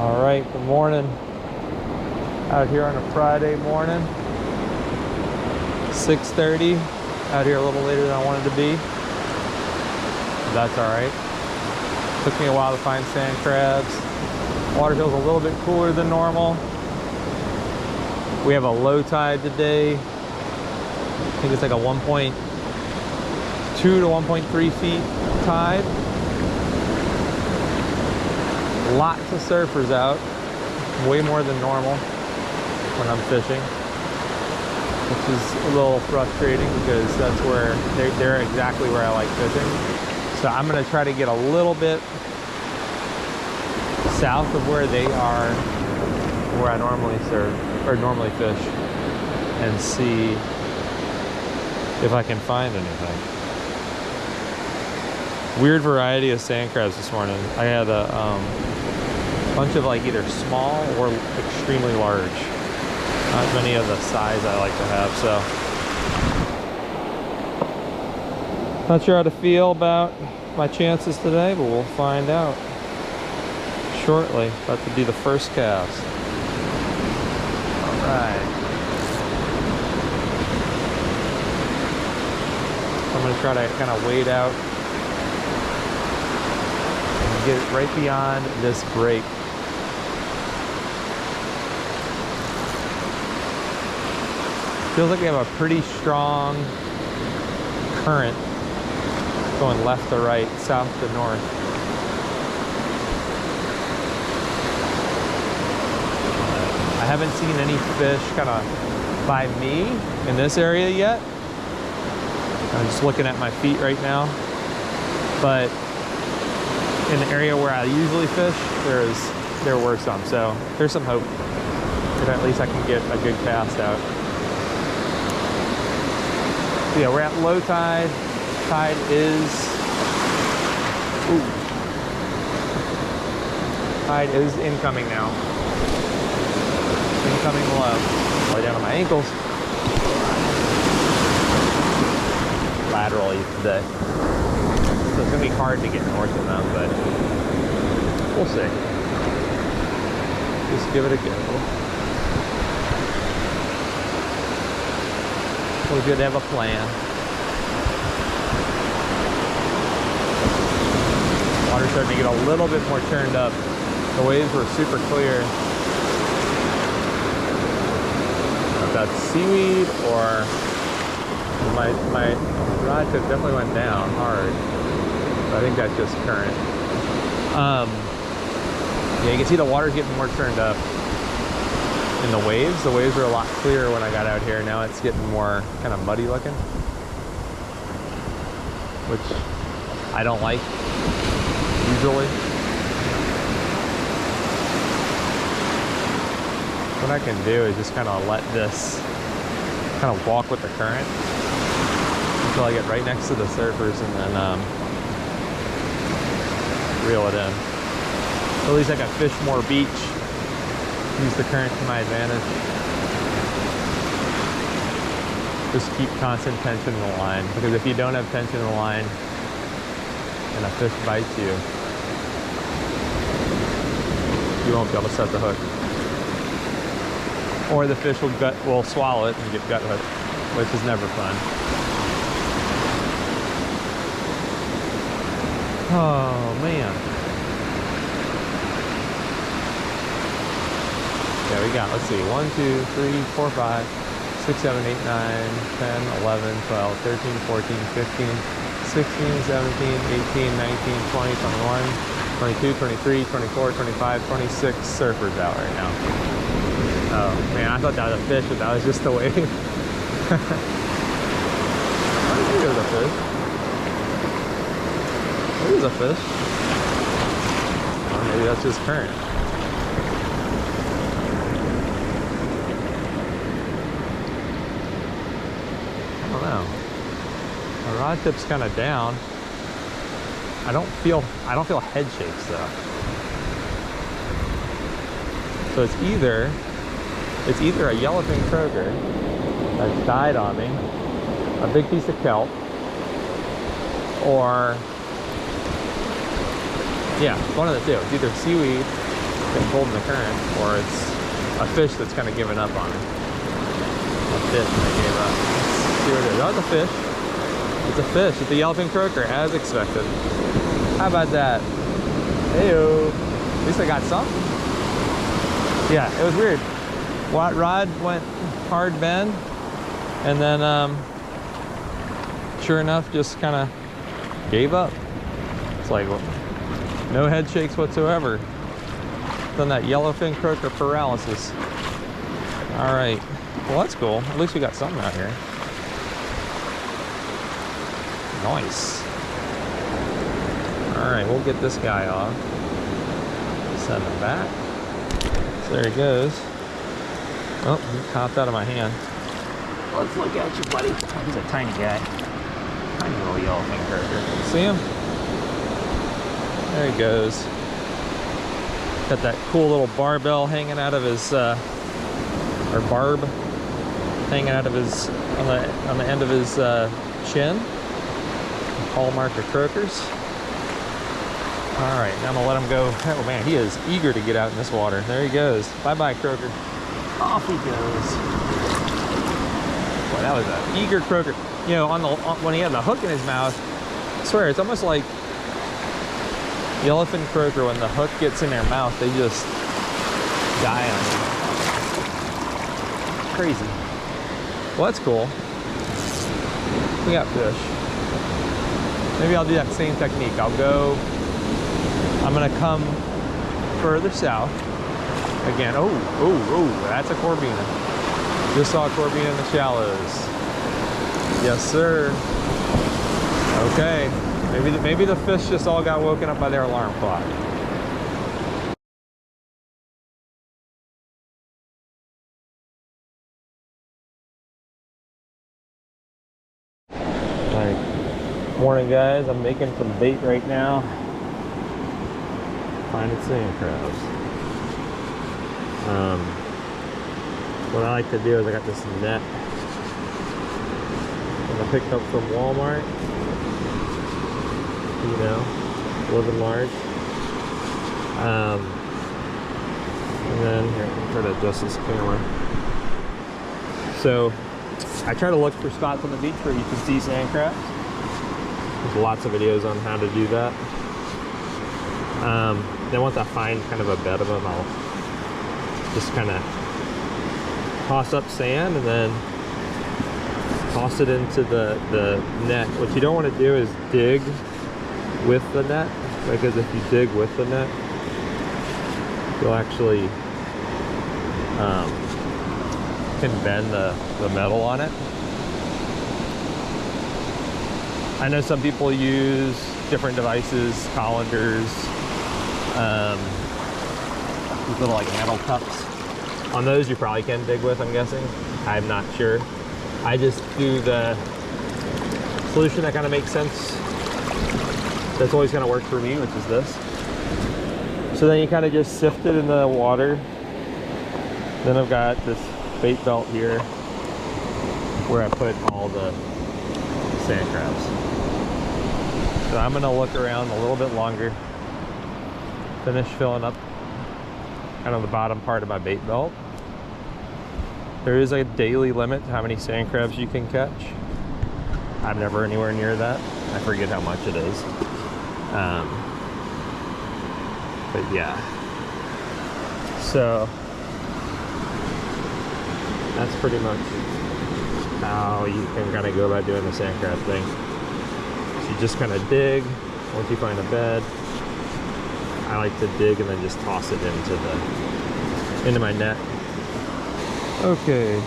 All right, good morning. Out here on a Friday morning, 6:30. Out here a little later than I wanted to be. But that's all right. Took me a while to find sand crabs. Water feels a little bit cooler than normal. We have a low tide today. I think it's like a 1.2 to 1.3 feet tide. Lots of surfers out, way more than normal when I'm fishing, which is a little frustrating because that's where they're exactly where I like fishing. So I'm gonna try to get a little bit south of where they are, where I normally surf or normally fish, and see if I can find anything. Weird variety of sand crabs this morning. I had a bunch of like either small or extremely large. Not many of the size I like to have, so not sure how to feel about my chances today, but we'll find out shortly. About to be the first cast. All right. I'm gonna try to kind of wade out and get it right beyond this break. Feels like we have a pretty strong current going left to right, south to north. I haven't seen any fish kind of by me in this area yet. I'm just looking at my feet right now. But in the area where I usually fish, there were some. So there's some hope that at least I can get a good cast out. So yeah, we're at low tide. Tide is, tide is incoming now. Incoming low. Right down to my ankles. Laterally today. So it's gonna be hard to get north of them, but we'll see. Just give it a go. Always good to have a plan. Water's starting to get a little bit more turned up. The waves were super clear. If that's seaweed or my rod tip definitely went down hard. But I think that's just current. Yeah, you can see the water's getting more turned up in the waves. The waves were a lot clearer when I got out here. Now it's getting more kind of muddy looking, which I don't like usually. What I can do is just kind of let this kind of walk with the current until I get right next to the surfers and then reel it in. So at least I can fish more beach, use the current to my advantage. Just keep constant tension in the line, because if you don't have tension in the line and a fish bites you, you won't be able to set the hook. Or the fish will swallow it and get gut hooked, which is never fun. Oh man. Yeah, we got, let's see, 1, 2, 3, 4, 5, 6, 7, 8, 9, 10, 11, 12, 13, 14, 15, 16, 17, 18, 19, 20, 21, 22, 23, 24, 25, 26 surfers out right now. Oh man, I thought that was a fish, but that was just a wave. I think it was a fish. It is a fish. Or maybe that's just current. I don't know. My rod tip's kind of down. I don't feel head shakes though. So it's either a yellowfin croaker that's died on me, a big piece of kelp, or yeah, one of the two. It's either seaweed getting pulled in the current, or it's a fish that's kind of given up on it. A fish that gave up. Let's see what it is. Oh, it's a fish. It's a fish. It's a yellowfin croaker, as expected. How about that? Heyo. At least I got some. Yeah, it was weird. Rod went hard bend, and then sure enough, just kind of gave up. It's like no head shakes whatsoever. Done that yellowfin croaker paralysis. All right, well that's cool. At least we got something out here. Nice. All right, we'll get this guy off. Send him back. So there he goes. Oh, he popped out of my hand. Let's look at you, buddy. Oh, he's a tiny guy. Tiny little yellowfin croaker. See him? There he goes. Got that cool little barbell hanging out of his, or barb hanging out of his, on the end of his chin. Hallmark of croakers. All right, now I'm gonna let him go. Oh man, he is eager to get out in this water. There he goes. Bye-bye, croaker. Off he goes. Boy, that was an eager croaker. You know, when he had the hook in his mouth, I swear, it's almost like yellowfin croaker, when the hook gets in their mouth, they just die on it. Crazy. Well, that's cool. We got fish. Maybe I'll do that same technique. I'm gonna come further south. Again, oh, that's a corbina. Just saw a corbina in the shallows. Yes, sir. Okay, maybe the fish just all got woken up by their alarm clock. All right, morning guys. I'm making some bait right now. Finding sand crabs. What I like to do is I got this net that I picked up from Walmart. You know, living large. And then here, I'm trying to adjust this camera. So I try to look for spots on the beach where you can see sand crabs. There's lots of videos on how to do that. Then once I find kind of a bed of them, I'll just kind of toss up sand and then toss it into the net. What you don't want to do is dig with the net, because if you dig with the net, you'll actually can bend the metal on it. I know some people use different devices, colanders, these little like metal cups. On those you probably can dig with, I'm guessing. I'm not sure. I just do the solution that kind of makes sense. That's always kind of worked for me, which is this. So then you kind of just sift it in the water. Then I've got this bait belt here where I put all the sand crabs. So I'm gonna look around a little bit longer, finish filling up kind of the bottom part of my bait belt. There is a daily limit to how many sand crabs you can catch. I'm never anywhere near that. I forget how much it is. But yeah. So that's pretty much how you can kind of go about doing the sand crab thing. So you just kind of dig once you find a bed. I like to dig and then just toss it into my net. Okay. I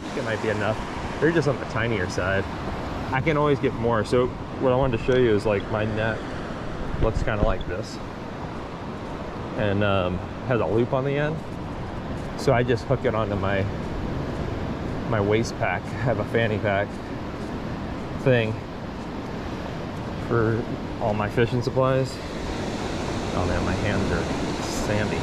think it might be enough. They're just on the tinier side. I can always get more. So what I wanted to show you is like my net looks kind of like this, and has a loop on the end. So I just hook it onto my waist pack. I have a fanny pack thing for all my fishing supplies. Oh man, my hands are sandy.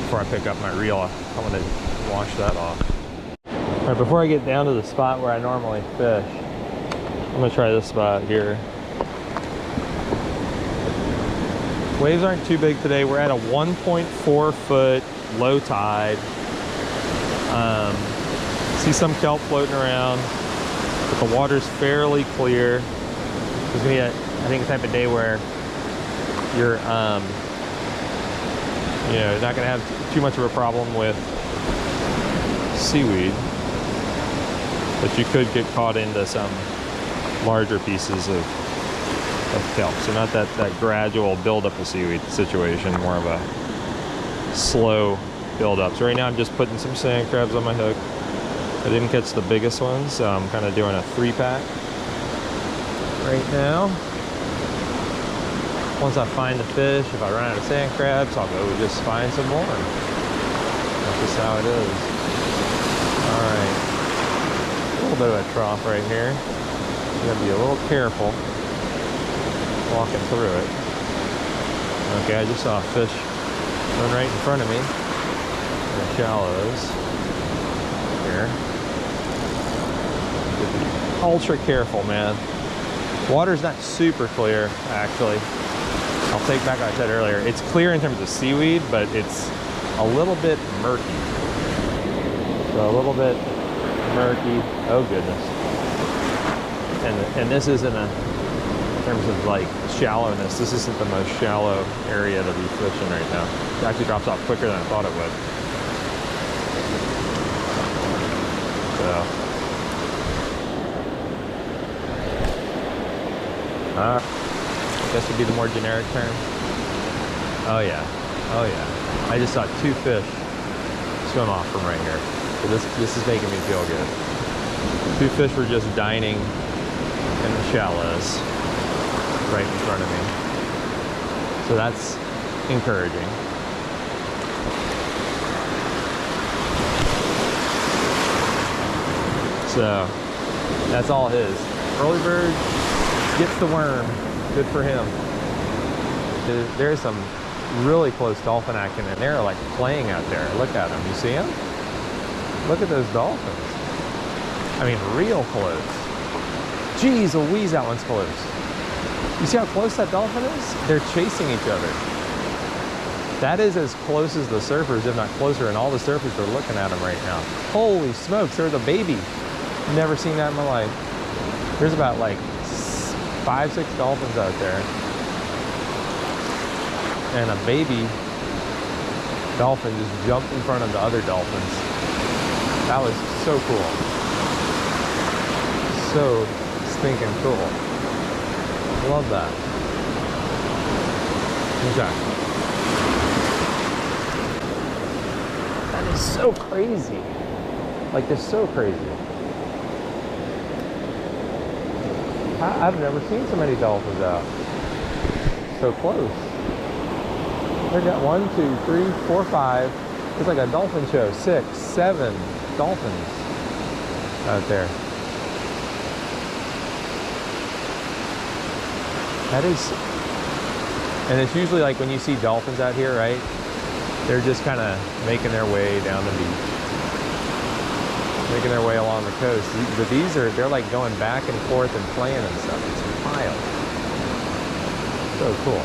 Before I pick up my reel, I want to wash that off. All right, before I get down to the spot where I normally fish, I'm gonna try this spot here. Waves aren't too big today. We're at a 1.4 foot low tide. See some kelp floating around, but the water's fairly clear. It's gonna be, I think, a type of day where you're, you know, not gonna have too much of a problem with seaweed, but you could get caught into some larger pieces of kelp. So not that gradual buildup of seaweed situation, more of a slow buildup. So right now I'm just putting some sand crabs on my hook. I didn't catch the biggest ones, so I'm kind of doing a 3-pack right now. Once I find the fish, if I run out of sand crabs, I'll go just find some more. That's just how it is. All right, a little bit of a trough right here. You gotta be a little careful walking through it. Okay, I just saw a fish run right in front of me in the shallows here. Ultra careful, man. Water's not super clear, actually. I'll take back what I said earlier. It's clear in terms of seaweed, but it's a little bit murky. So a little bit murky. Oh goodness. And this isn't in terms of like shallowness, this isn't the most shallow area to be fishing right now. It actually drops off quicker than I thought it would. So. I guess would be the more generic term. Oh yeah, oh yeah. I just saw 2 fish swim off from right here. So this is making me feel good. 2 fish were just dining in the shallows right in front of me. So that's encouraging. So that's all his. Early bird gets the worm. Good for him. There's some really close dolphin action, and they're like playing out there. Look at them. You see them? Look at those dolphins. I mean, real close. Jeez Louise, that one's close. You see how close that dolphin is? They're chasing each other. That is as close as the surfers, if not closer, and all the surfers are looking at them right now. Holy smokes, there's a baby. Never seen that in my life. There's about like 5, 6 dolphins out there. And a baby dolphin just jumped in front of the other dolphins. That was so cool. So stinking cool. Love that. Okay. That is so crazy. Like, they're so crazy. I've never seen so many dolphins out. So close. They got 1, 2, 3, 4, 5. It's like a dolphin show. 6, 7 dolphins out there. That is, and it's usually like when you see dolphins out here, right? They're just kind of making their way down the beach, making their way along the coast. But they're like going back and forth and playing and stuff. It's wild. So cool.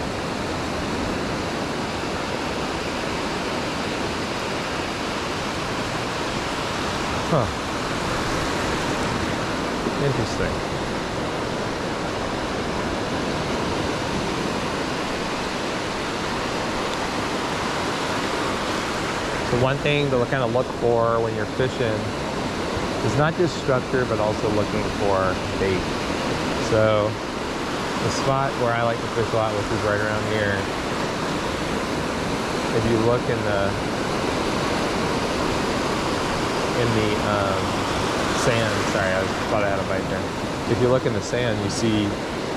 Huh. Interesting. So one thing to kind of look for when you're fishing is not just structure, but also looking for bait. So the spot where I like to fish a lot, which is right around here, if you look in the sand, sorry, I thought I had a bite there. If you look in the sand, you see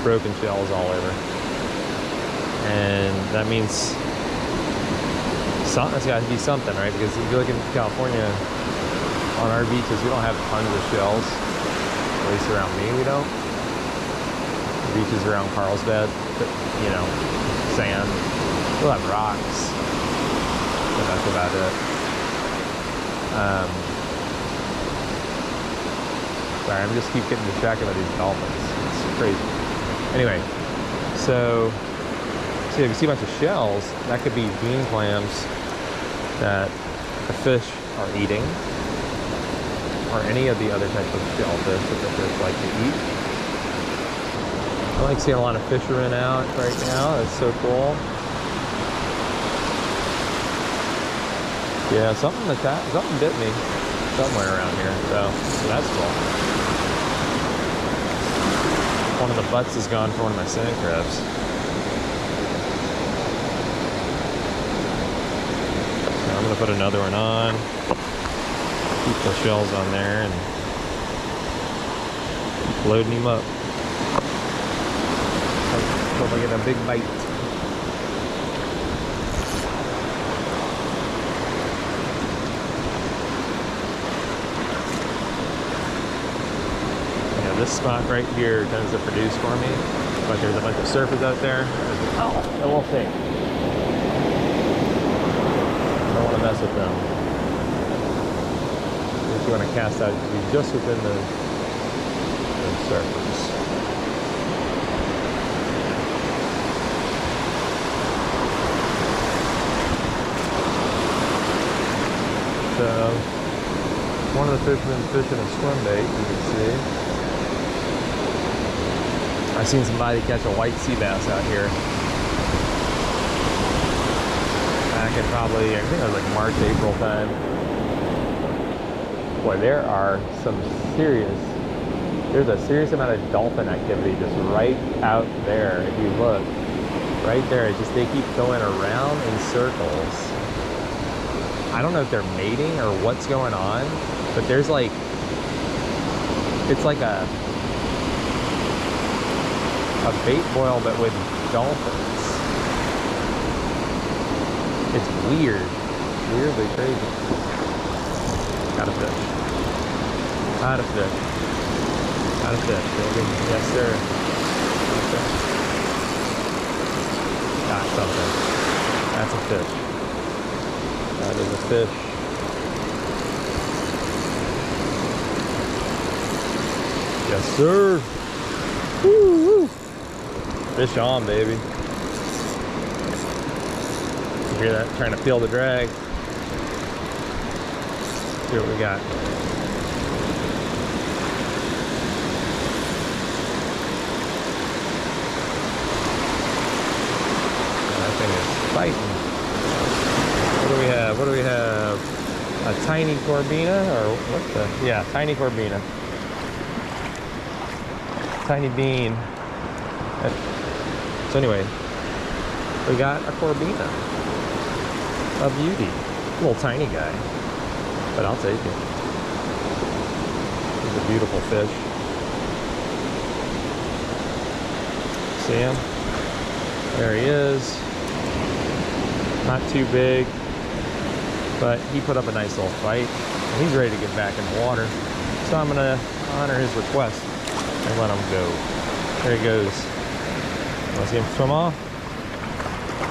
broken shells all over. And that means it's got to be something, right? Because if you look in California, on our beaches, we don't have tons of shells. At least around me, we don't. The beaches around Carlsbad, you know, sand. We'll have rocks, but that's about it. Sorry, I'm just keep getting distracted by these dolphins. It's crazy. Anyway, so See, if you see a bunch of shells, that could be bean clams that the fish are eating, or any of the other types of shellfish that the fish like to eat. I like seeing a lot of fishermen out right now. That's so cool. Yeah, something bit me somewhere around here, so that's cool. One of the butts is gone for one of my sand crabs. So I'm gonna put another one on. Keep the shells on there and keep loading him up. Hope I get a big bite. This spot right here tends to produce for me, but there's a bunch of surfers out there. Oh, a little thing. Don't want to mess with them. If you want to cast out, be just within the surfers. So, one of the fishermen fishing a swim bait, you can see. I've seen somebody catch a white sea bass out here. Back in probably, I think it was like March, April time. Boy, there's a serious amount of dolphin activity just right out there. If you look, right there, they keep going around in circles. I don't know if they're mating or what's going on, but there's like, it's like a bait boil, but with dolphins. It's weird. Weirdly crazy. Got a fish. Got a fish. Got a fish, baby. Yes, sir. Got something. That's a fish. That is a fish. Yes, sir. Woo-woo. Fish on, baby. You hear that? Trying to feel the drag. See what we got. That thing is fighting. What do we have? What do we have? A tiny corbina? Or what the? Yeah, tiny corbina. Tiny bean. So anyway, we got a corbina. A beauty. A little tiny guy. But I'll take it. He's a beautiful fish. See him? There he is. Not too big, but he put up a nice little fight. And he's ready to get back in the water. So I'm gonna honor his request and let him go. There he goes. Want to see him swim off?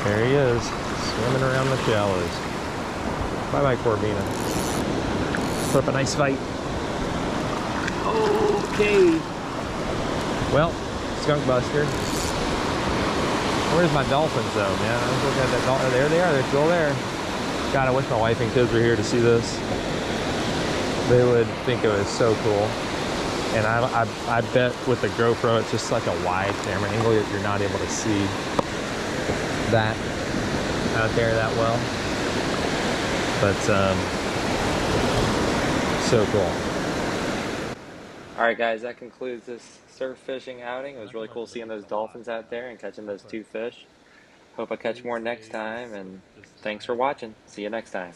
There he is, swimming around the shallows. Bye-bye, corbina. Put up a nice fight. Okay. Well, skunk buster. Where's my dolphins, though, man? I was looking at that dolphin. There they are. They're still there. God, I wish my wife and kids were here to see this. They would think it was so cool. And I bet with the GoPro, it's just like a wide camera angle. You're not able to see that out there that well. But, so cool. All right, guys, that concludes this surf fishing outing. It was really cool seeing those dolphins out there and catching those 2 fish. Hope I catch more next time, and thanks for watching. See you next time.